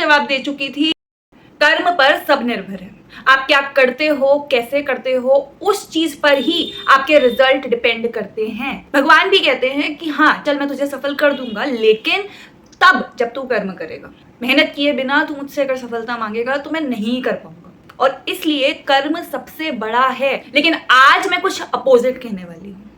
जवाब दे चुकी थी, कर्म पर सब निर्भर है। आप क्या करते हो, कैसे करते हो, उस चीज पर ही आपके रिजल्ट डिपेंड करते हैं। भगवान भी कहते हैं कि हाँ चल मैं तुझे सफल कर दूंगा, लेकिन तब जब तू कर्म करेगा। मेहनत किए बिना तू मुझसे अगर सफलता मांगेगा तो मैं नहीं कर पाऊंगा, और इसलिए कर्म सबसे बड़ा है। लेकिन आज मैं कुछ अपोजिट कहने वाली हूँ।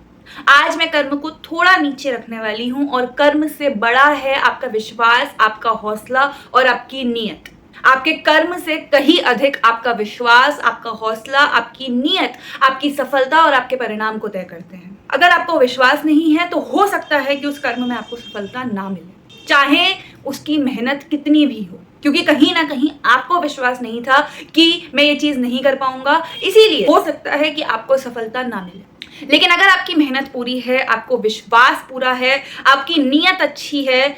आज मैं कर्म को थोड़ा नीचे रखने वाली हूँ, और कर्म से बड़ा है आपका विश्वास, आपका हौसला और आपकी नीयत। आपके कर्म से कहीं अधिक आपका विश्वास, आपका हौसला, आपकी नीयत आपकी सफलता और आपके परिणाम को तय करते हैं। अगर आपको विश्वास नहीं है तो हो सकता है कि उस कर्म में आपको सफलता ना मिले, चाहे उसकी मेहनत कितनी भी हो, क्योंकि कहीं ना कहीं आपको विश्वास नहीं था कि मैं ये चीज नहीं कर पाऊंगा, इसीलिए हो सकता है कि आपको सफलता ना मिले। लेकिन अगर आपकी मेहनत पूरी है, आपको विश्वास पूरा है, आपकी नीयत अच्छी है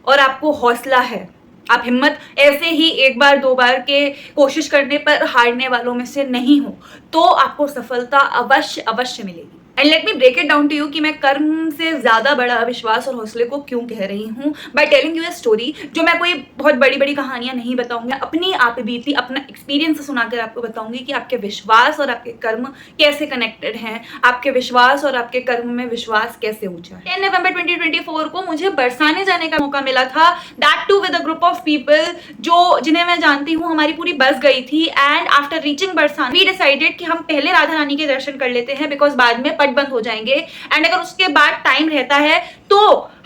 और आपको हौसला है, आप हिम्मत ऐसे ही एक बार दो बार के कोशिश करने पर हारने वालों में से नहीं हो, तो आपको सफलता अवश्य अवश्य मिलेगी। And let me break it down to you कि मैं कर्म से ज्यादा बड़ा विश्वास और हौसले को क्यों कह रही हूँ, by telling U a story, जो मैं कोई बहुत बड़ी बड़ी कहानियां नहीं बताऊंगी, अपनी आप बीती, अपना एक्सपीरियंस सुनाकर आपको बताऊंगी कि आपके विश्वास और आपके कर्म कैसे कनेक्टेड हैं, आपके विश्वास और आपके कर्म में विश्वास कैसे ऊंचा है। 10 नवंबर 2024 को मुझे बरसाने जाने का मौका मिला था, that too with a group of people जिन्हें मैं जानती हूँ। हमारी पूरी बस गई थी, एंड आफ्टर रीचिंग बरसाने वी डिसाइडेड कि हम पहले राधा रानी के दर्शन कर लेते हैं, बिकॉज बाद में बंद हो जाएंगे, एंड अगर उसके बाद टाइम रहता है तो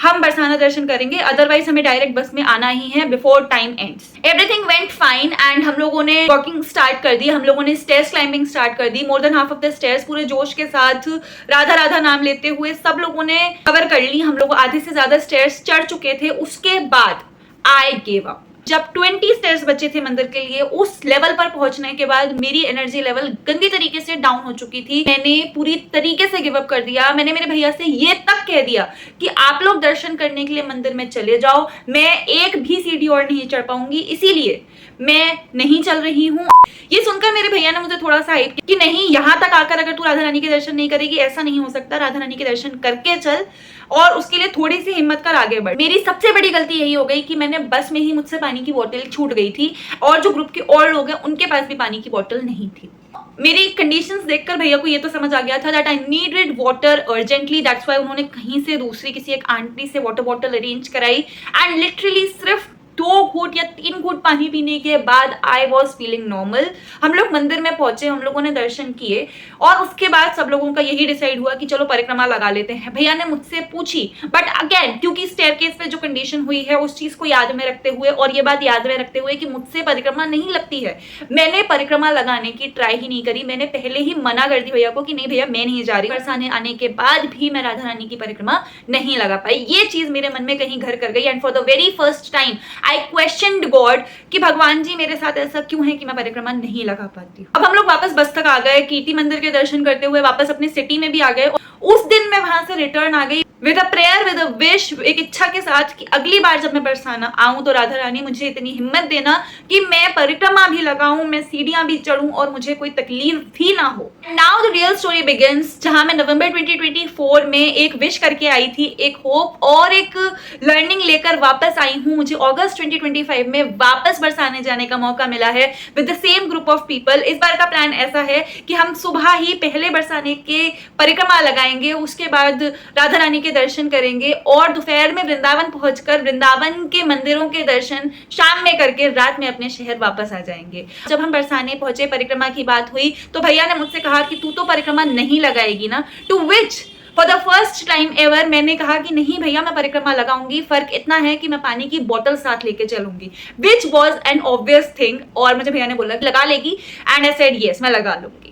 हम बरसाना दर्शन करेंगे, अदरवाइज हमें डायरेक्ट बस में आना ही है before time ends. Everything went fine, and हम लोगों ने वॉकिंग स्टार्ट कर दी, हम लोगों ने स्टेयर्स क्लाइंबिंग स्टार्ट कर दी। More than half of the stairs पूरे जोश के साथ राधा राधा नाम लेते हुए सब लोगों ने कवर कर ली। हम लोग आधे से ज्यादा स्टेयर्स चढ़ चुके थे। उसके बाद आई गेव अप। जब 20 स्टेयर्स बचे थे मंदिर के लिए, उस लेवल पर पहुंचने के बाद मेरी एनर्जी लेवल गंदी तरीके से डाउन हो चुकी थी। मैंने पूरी तरीके से गिव अप कर दिया। मैंने मेरे भैया से ये तक कह दिया कि आप लोग दर्शन करने के लिए मंदिर में चले जाओ, मैं एक भी सीढ़ी और नहीं चढ़ पाऊंगी, इसीलिए मैं नहीं चल रही हूँ। ये सुनकर मेरे भैया ने मुझे थोड़ा सा हाइप कि नहीं, यहाँ तक आकर अगर तू राधा रानी के दर्शन नहीं करेगी, ऐसा नहीं हो सकता, राधा रानी के दर्शन करके चल और उसके लिए थोड़ी सी हिम्मत कर आगे बढ़। मेरी सबसे बड़ी गलती यही हो गई कि मैंने बस में ही मुझसे पानी की बोतल छूट गई थी, और जो ग्रुप के और लोग हैं उनके पास भी पानी की बोतल नहीं थी। मेरी कंडीशंस देखकर भैया को ये तो समझ आ गया था that I needed water urgently. That's why उन्होंने कहीं से दूसरी किसी एक आंटी से वाटर बॉटल अरेंज कराई, एंड लिटरली सिर्फ 2 घूंट या 3 घूंट पानी पीने के बाद आई वॉज फीलिंग नॉर्मल। हम लोग मंदिर में पहुंचे, हम लोगों ने दर्शन किए, और उसके बाद सब लोगों का यही डिसाइड हुआ कि चलो परिक्रमा लगा लेते हैं। भैया ने मुझसे पूछी, बट अगेन क्योंकि स्टेयरकेस पे जो कंडीशन हुई है उस चीज को याद में रखते हुए और ये बात याद में रखते हुए कि मुझसे परिक्रमा नहीं लगती है, मैंने परिक्रमा लगाने की ट्राई ही नहीं करी। मैंने पहले ही मना कर दी भैया को कि नहीं भैया मैं नहीं जा रही। बरसाने आने के बाद भी मैं राधा रानी की परिक्रमा नहीं लगा पाई। ये चीज मेरे मन में कहीं घर कर गई, and for the very first time I questioned God कि भगवान जी मेरे साथ ऐसा क्यों है कि मैं परिक्रमा नहीं लगा पाती। अब हम लोग वापस बस तक आ गए, कीर्ति मंदिर के दर्शन करते हुए वापस अपनी सिटी में भी आ गए। उस दिन मैं वहां से रिटर्न आ गई with a prayer, with a wish, एक इच्छा के साथ कि अगली बार जब मैं बरसाना आऊं तो राधा रानी मुझे इतनी हिम्मत देना कि मैं परिक्रमा भी लगाऊं, मैं सीढ़ियां भी चढ़ूं और मुझे कोई तकलीफ भी ना हो। Now the real story begins, जहां मैं नवंबर 2024 में एक विश करके आई थी, एक होप और एक लर्निंग लेकर वापस आई हूं। मुझे अगस्त 2025 में वापस बरसाने जाने का मौका मिला है with the same group of people. इस बार का प्लान ऐसा है कि हम सुबह ही पहले बरसाने के परिक्रमा लगाएंगे, उसके बाद राधा रानी के दर्शन करेंगे, और दोपहर में वृंदावन पहुंचकर वृंदावन के मंदिरों के दर्शन शाम में करके रात में अपने शहर वापस आ जाएंगे। जब हम बरसाने पहुंचे, परिक्रमा की बात हुई तो भैया ने मुझसे कहा कि तू तो परिक्रमा नहीं लगाएगी ना, to which for the first time ever मैंने कहा कि नहीं भैया मैं परिक्रमा लगाऊंगी, फर्क इतना है कि मैं पानी की बोतल साथ लेके चलूंगी, which was an obvious thing. और मुझे भैया ने बोला लगा लेगी, एंड आई सेड यस मैं लगा लूंगी।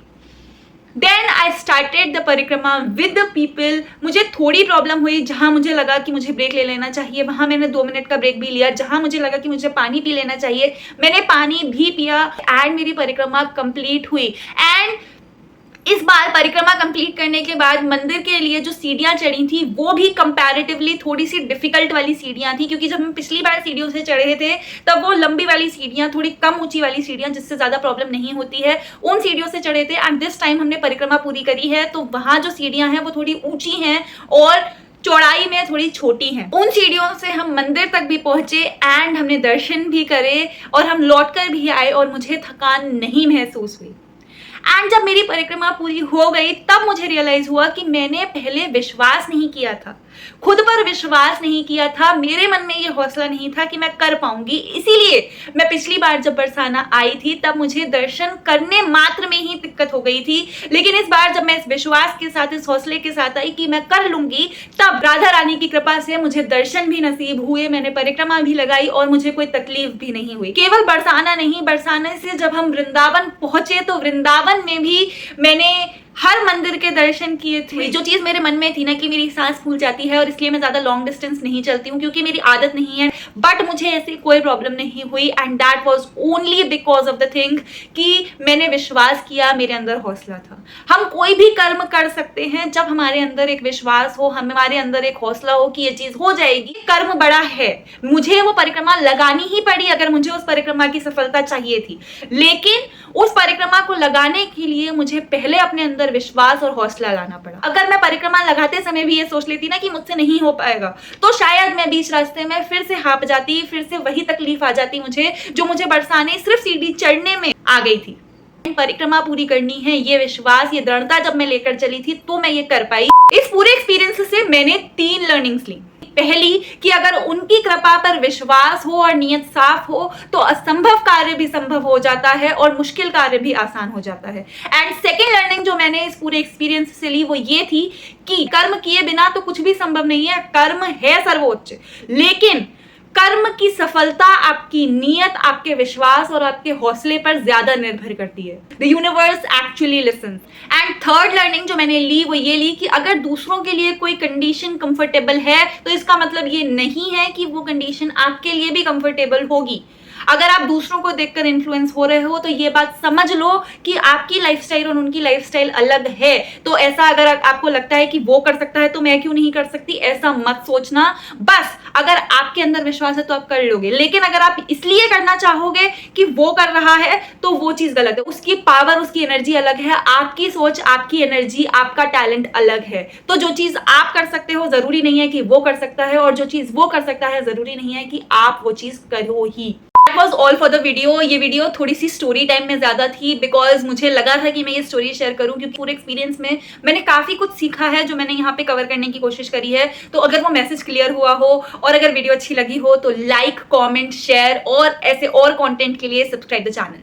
Then I started the परिक्रमा with the people। मुझे थोड़ी प्रॉब्लम हुई, जहां मुझे लगा कि मुझे ब्रेक ले लेना चाहिए वहां मैंने 2 मिनट का ब्रेक भी लिया। जहां मुझे लगा कि मुझे पानी पी लेना चाहिए मैंने पानी भी पिया, एंड मेरी परिक्रमा कंप्लीट हुई। एंड इस बार परिक्रमा कंप्लीट करने के बाद मंदिर के लिए जो सीढ़ियां चढ़ी थी वो भी कंपैरेटिवली थोड़ी सी डिफिकल्ट वाली सीढ़ियां थी, क्योंकि जब हम पिछली बार सीढ़ियों से चढ़े थे तब वो लंबी वाली सीढ़ियां, थोड़ी कम ऊंची वाली सीढ़ियां जिससे ज्यादा प्रॉब्लम नहीं होती है, उन सीढ़ियों से चढ़े थे। एंड दिस टाइम हमने परिक्रमा पूरी करी है तो वहां जो सीढ़ियां हैं वो थोड़ी ऊंची हैं और चौड़ाई में थोड़ी छोटी हैं। उन सीढ़ियों से हम मंदिर तक भी पहुंचे एंड हमने दर्शन भी करे और हम लौटकर भी आए और मुझे थकान नहीं महसूस हुई। एंड जब मेरी परिक्रमा पूरी हो गई तब मुझे रियलाइज हुआ कि मैंने पहले विश्वास नहीं किया था, खुद पर विश्वास नहीं किया था, मेरे मन में ये हौसला नहीं था कि मैं कर पाऊंगी। इसीलिए मैं पिछली बार जब बरसाना आई थी तब मुझे दर्शन करने मात्र में ही दिक्कत हो गई थी, लेकिन इस बार जब मैं इस विश्वास के साथ, इस हौसले के साथ आई कि मैं कर लूंगी, तब राधा रानी की कृपा से मुझे दर्शन भी नसीब हुए, मैंने परिक्रमा भी लगाई और मुझे कोई तकलीफ भी नहीं हुई। केवल बरसाना नहीं, बरसाने से जब हम वृंदावन पहुंचे तो वृंदावन में भी मैंने हर मंदिर के दर्शन किए थे। जो चीज मेरे मन में थी ना कि मेरी सांस फूल जाती है और इसलिए मैं ज्यादा लॉन्ग डिस्टेंस नहीं चलती हूँ क्योंकि मेरी आदत नहीं है, बट मुझे ऐसी कोई प्रॉब्लम नहीं हुई and that was only because of the thing कि मैंने विश्वास किया, मेरे अंदर हौसला था। हम कोई भी कर्म कर सकते हैं जब हमारे अंदर एक विश्वास हो, हमारे अंदर एक हौसला हो कि ये चीज हो जाएगी। कर्म बड़ा है, मुझे वो परिक्रमा लगानी ही पड़ी अगर मुझे उस परिक्रमा की सफलता चाहिए थी, लेकिन उस परिक्रमा को लगाने के लिए मुझे पहले अपने अंदर विश्वास और हौसला लाना पड़ा। अगर मैं परिक्रमा लगाते समय भी ये सोच लेती ना कि मुझसे नहीं हो पाएगा, तो शायद मैं बीच रास्ते में फिर से हाफ जाती, फिर से वही तकलीफ आ जाती मुझे जो मुझे बरसाने सिर्फ सीढ़ी चढ़ने में आ गई थी। परिक्रमा पूरी करनी है, ये विश्वास, ये दृढ़ता जब मैं लेकर चली थी तो मैं ये कर पाई। इस पूरे एक्सपीरियंस से मैंने 3 लर्निंग्स ली। पहली कि अगर उनकी कृपा पर विश्वास हो और नियत साफ हो तो असंभव कार्य भी संभव हो जाता है और मुश्किल कार्य भी आसान हो जाता है। एंड सेकेंड लर्निंग जो मैंने इस पूरे एक्सपीरियंस से ली वो ये थी कि कर्म किए बिना तो कुछ भी संभव नहीं है, कर्म है सर्वोच्च, लेकिन कर्म की सफलता आपकी नियत, आपके विश्वास और आपके हौसले पर ज्यादा निर्भर करती है। The universe actually lessons. And third learning जो मैंने ली वो ये ली कि अगर दूसरों के लिए कोई कंडीशन कंफर्टेबल है तो इसका मतलब ये नहीं है कि वो कंडीशन आपके लिए भी कंफर्टेबल होगी। अगर आप दूसरों को देखकर इन्फ्लुएंस हो रहे हो तो ये बात समझ लो कि आपकी लाइफस्टाइल और उनकी लाइफस्टाइल अलग है। तो ऐसा अगर आपको लगता है कि वो कर सकता है तो मैं क्यों नहीं कर सकती, ऐसा मत सोचना। बस अगर आपके अंदर विश्वास है तो आप कर लोगे, लेकिन अगर आप इसलिए करना चाहोगे कि वो कर रहा है तो वो चीज गलत है। उसकी पावर, उसकी एनर्जी अलग है, आपकी सोच, आपकी एनर्जी, आपका टैलेंट अलग है। तो जो चीज आप कर सकते हो जरूरी नहीं है कि वो कर सकता है, और जो चीज वो कर सकता है जरूरी नहीं है कि आप वो चीज करो ही। That was all for the video। ये वीडियो थोड़ी सी स्टोरी टाइम में ज्यादा थी बिकॉज मुझे लगा था कि मैं ये स्टोरी शेयर करूं क्योंकि पूरे एक्सपीरियंस में मैंने काफी कुछ सीखा है जो मैंने यहाँ पे कवर करने की कोशिश करी है। तो अगर वो मैसेज क्लियर हुआ हो और अगर वीडियो अच्छी लगी हो तो लाइक, कमेंट, शेयर और ऐसे और कंटेंट के लिए सब्सक्राइब द चैनल।